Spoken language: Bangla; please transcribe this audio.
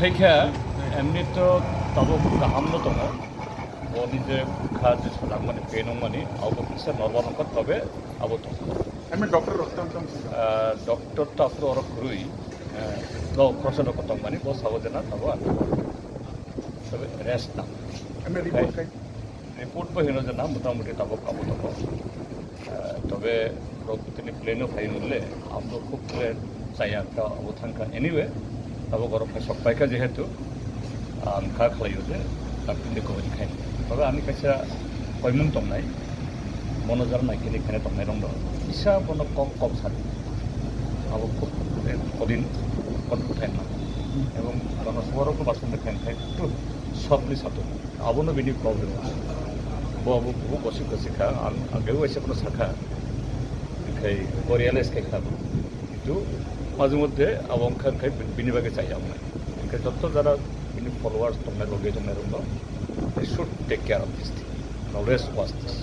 Tangphang এমনি তো তাবো গাহামনো দङ বনি যে খা যে wngmani wngmani আবো কিছু নরমাল তবে আবো দङ আমি ডক্টর রক্তম ডক্টর তো afro অরক রুই লো ক্রসন wngmani বস সাবজেনা তাবো তবে রেস্ট না আমি রিপোর্ট বহিনো যে না মোটামুটি তাবো কাবো দङ তবে তিনি প্লেনও ফাইনলে আমরা খুব প্লেন চাই একটা অবথানকা এনিওয়ে তাবো গরম সবাইকা যেহেতু খা খালাইও যে ডাক্তারनि কবি খাই তবে আমি কাছে কয়মুং দंनाय মনোজার নাইকিনি খানে দंनाय দं ইসা বন কম সারি আবো খুব কদিন কনফুটাইন না এবং জনসভারও বাসন খাই খাই একটু সবলি সাথে আবনো বিনি প্রবলেম আছে বাবু বহু বসে বসে খা আগেও এসে কোনো শাখা খাই ILS খাবো কিন্তু মাঝে মধ্যে আবংখা খাই বিনিবাগে চাই আমরা যত যারা followers दंनाय लगे दंनाय दङ they should take care of this thing. Now let's watch this.